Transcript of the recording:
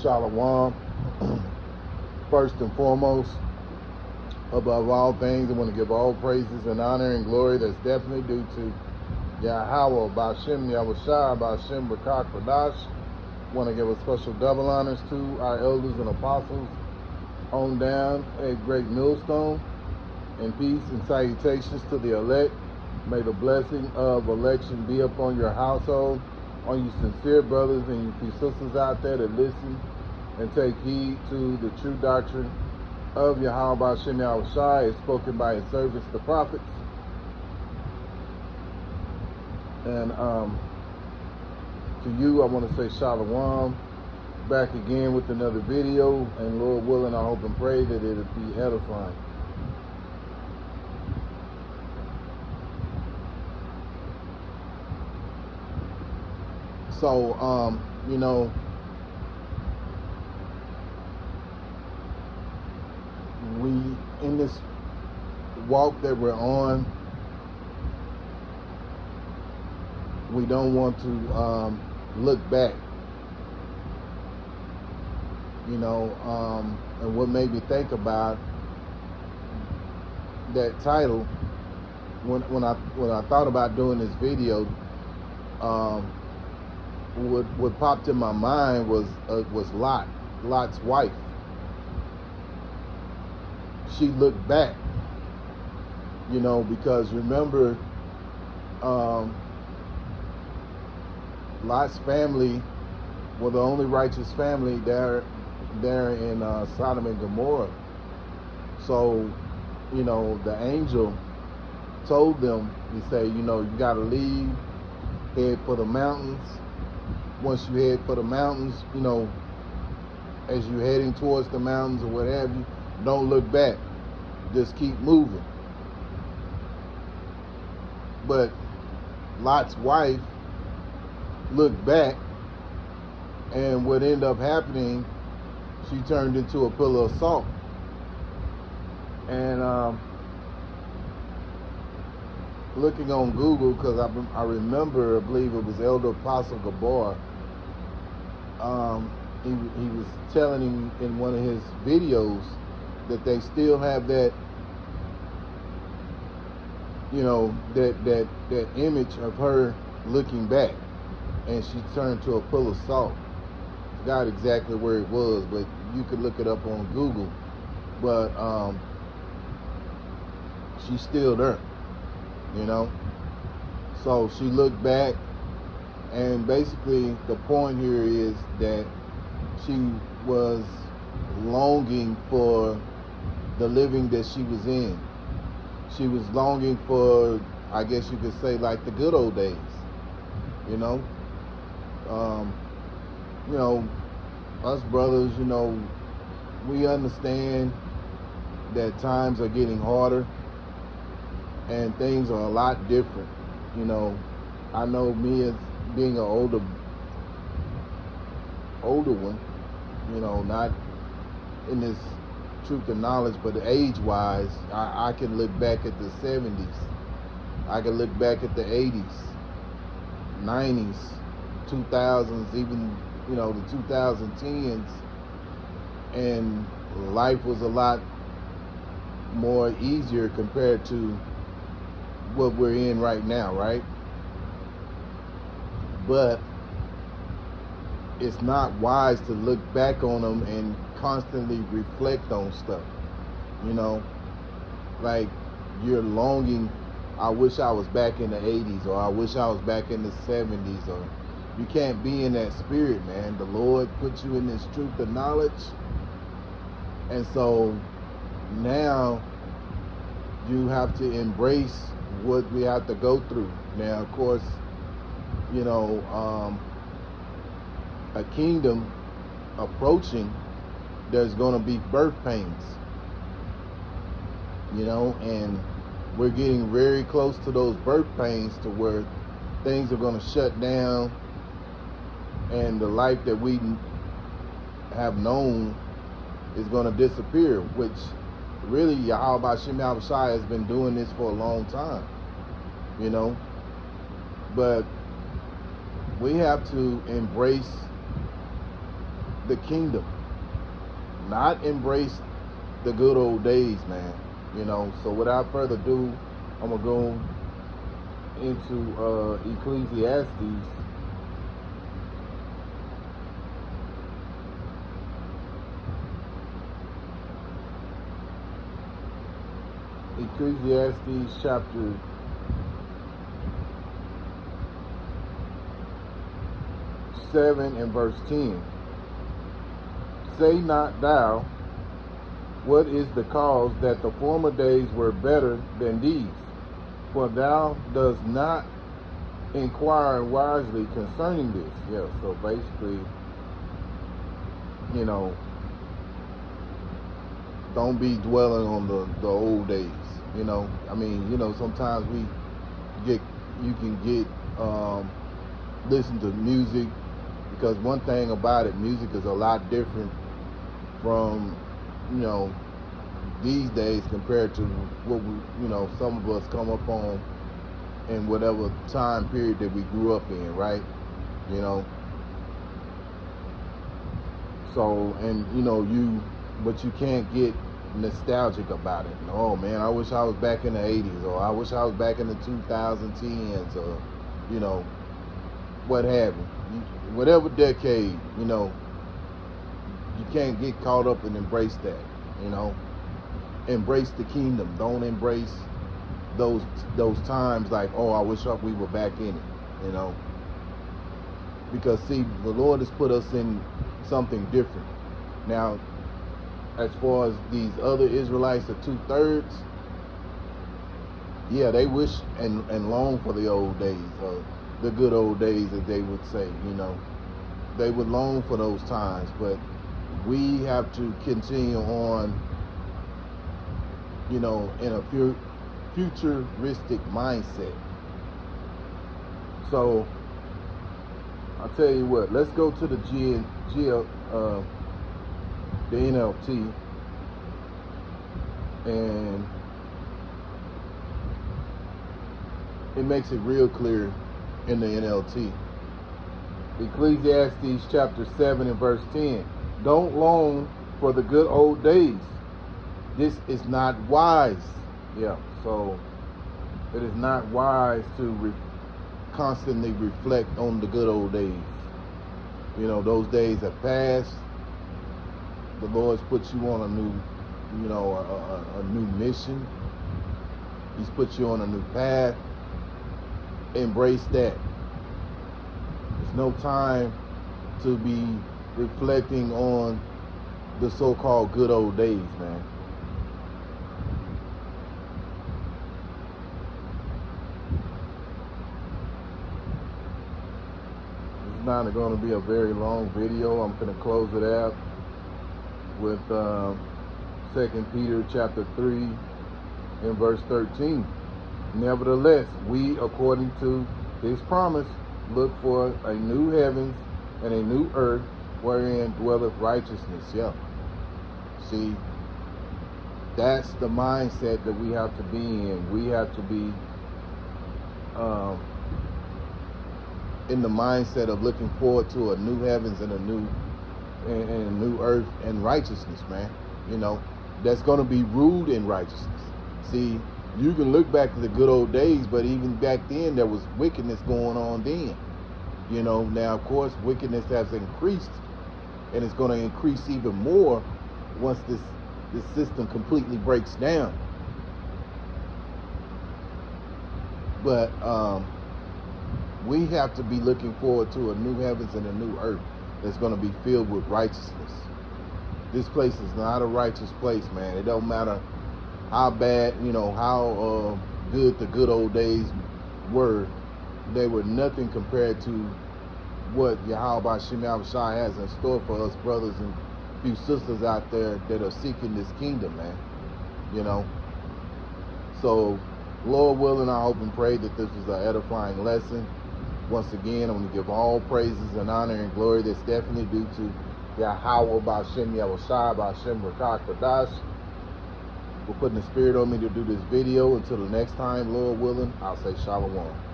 Shalom. First and foremost, above all things, I want to give all praises and honor and glory that's definitely due to Yahweh, Bashem Yahushua, Bashem Rakak Radash. I want to give a special double honors to our elders and apostles on down a great millstone, and peace and salutations to the elect. May the blessing of election be upon your household, on you sincere brothers and you sisters out there that listen and take heed to the true doctrine of Yahweh Bashem Yahushua is spoken by his servants, the prophets. And to you, I want to say Shalom. Back again with another video, and Lord willing, I hope and pray that it'll be edifying. So, you know, we, in this walk that we're on, we don't want to look back, you know, and what made me think about that title when I thought about doing this video, what popped in my mind was Lot's wife. She looked back, you know, because remember, Lot's family were the only righteous family there in Sodom and Gomorrah. So, you know, the angel told them, he said, you know, you got to leave, head for the mountains. Once you head for the mountains, you know, as you're heading towards the mountains or whatever, don't look back. Just keep moving. But Lot's wife looked back, and what ended up happening, she turned into a pillar of salt. And looking on Google, because I remember, I believe it was Elder Apostle Gabor, he was telling him in one of his videos that they still have that, you know, that image of her looking back, and she turned to a pillar of salt. Forgot exactly where it was, but you could look it up on Google. But she's still there, you know. So she looked back, and basically the point here is that she was longing for the living that she was in. She was longing for, I guess you could say, like the good old days, you know. You know, us brothers, you know, we understand that times are getting harder and things are a lot different. You know, I know me as being an older one, you know, not in this truth and knowledge, but age-wise, I can look back at the 70s. I can look back at the 80s, 90s, 2000s, even, you know, the 2010s, and life was a lot more easier compared to what we're in right now, right? But it's not wise to look back on them and constantly reflect on stuff, you know, like you're longing, I wish I was back in the 80s, or I wish I was back in the 70s, or you can't be in that spirit, man. The Lord put you in this truth of knowledge, and so now you have to embrace what we have to go through. Now, of course, you know, a kingdom approaching, there's going to be birth pains, you know, and we're getting very close to those birth pains to where things are going to shut down, and the life that we have known is going to disappear, which really Yahweh Bashem Yahushua has been doing this for a long time, you know. But we have to embrace the kingdom, not embrace the good old days, man. You know, so without further ado, I'm gonna go into Ecclesiastes. Ecclesiastes chapter 7 and verse 10. Say not thou, what is the cause that the former days were better than these? For thou dost not inquire wisely concerning this. Yeah, so basically, you know, don't be dwelling on the old days. You know, I mean, you know, sometimes you can get listen to music, because one thing about it, music is a lot different from, you know, these days compared to what we, you know, some of us come up on in whatever time period that we grew up in, right? You know, so, and you know, but you can't get nostalgic about it. Oh man, I wish I was back in the 80s, or I wish I was back in the 2010s, or, you know, what have you. Whatever decade, you know, you can't get caught up and embrace that, you know. Embrace the kingdom. Don't embrace those times like, oh, I wish we were back in it, you know. Because see, the Lord has put us in something different. Now, as far as these other Israelites, the 2/3, yeah, they wish and long for the old days, the good old days, as they would say, you know. They would long for those times, but we have to continue on, you know, in a futuristic mindset. So I'll tell you what, let's go to the NLT, and it makes it real clear in the NLT. Ecclesiastes chapter 7 and verse 10. Don't long for the good old days. This is not wise. Yeah, so it is not wise to constantly reflect on the good old days. You know, those days have passed. The Lord's put you on a new, you know, a new mission. He's put you on a new path. Embrace that. There's no time to be reflecting on the so-called good old days, man. It's not going to be a very long video. I'm going to close it out with 2 Peter chapter 3 and verse 13. Nevertheless, we, according to his promise, look for a new heavens and a new earth wherein dwelleth righteousness. Yeah. See, that's the mindset that we have to be in. We have to be in the mindset of looking forward to a new heavens and a new earth and righteousness, man. You know, that's going to be ruled in righteousness. See, you can look back to the good old days, but even back then there was wickedness going on then. You know, now of course wickedness has increased, and it's going to increase even more once this system completely breaks down. But we have to be looking forward to a new heavens and a new earth that's going to be filled with righteousness. This place is not a righteous place, man. It don't matter how bad, you know, how good the good old days were. They were nothing compared to what Yahweh Shem Yahushua has in store for us brothers and few sisters out there that are seeking this kingdom, man. You know. So, Lord willing, I hope and pray that this was an edifying lesson. Once again, I'm going to give all praises and honor and glory that's definitely due to Yahweh B'Shem Yahushua B'Shem Rakak Kadash for putting the spirit on me to do this video. Until the next time, Lord willing, I'll say Shalom.